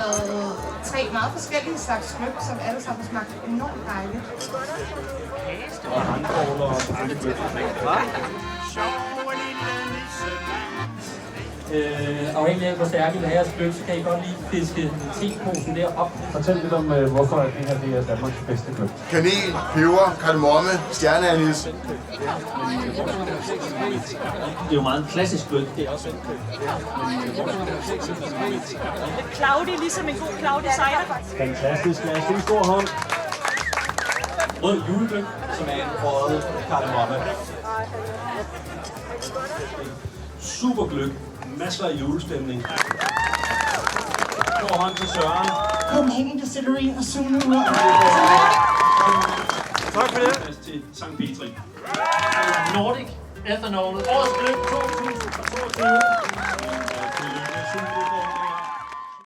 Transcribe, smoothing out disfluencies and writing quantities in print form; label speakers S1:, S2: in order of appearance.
S1: lavet 3 meget forskellige slags gløgg, som alle sammen smagte enormt dejligt.
S2: Og håndkåler og andre gløgg.
S3: Afhængig af hvor stærk I er jeres gløgg, så kan I godt lige fiske teposen derop.
S2: Fortæl lidt om, hvorfor det her det er Danmarks bedste gløgg.
S4: Kanel, peber, kardemomme, stjerneanis.
S3: Det er jo meget en klassisk gløgg. Det er også
S5: Lidt cloudy, ligesom en god cloudy cider.
S2: Fantastisk. Lad os give en stor hånd.
S3: rød julegløgg, som er en røget kardemomme. Super gløgg. Masser af julestemning. Stor hånd til Søren.
S1: Copenhagen Distillery og Zulu.
S2: Tak for det.
S3: Til Sankt Petri. Nordic Ethanol. Årets gløgg 2000.